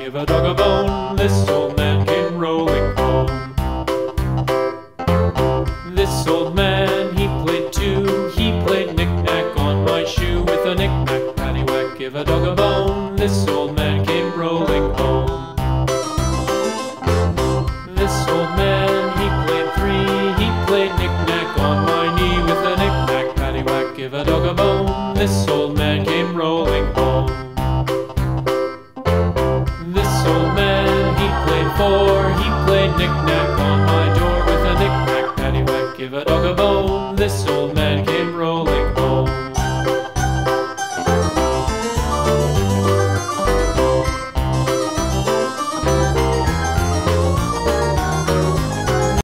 give a dog a bone. This old man came rolling home. This old man, he played too. He played knick-knack on my shoe. With a knick-knack, paddywhack, give a dog a bone. This old man came rolling home. This old man, he played three. He played knick-knack on my knee. With a knick-knack, paddywhack, give a dog a bone. This old man came rolling home. This old man, he played four. He played knick-knack on my door. With a knick-knack, paddywhack, give a dog a bone. This old man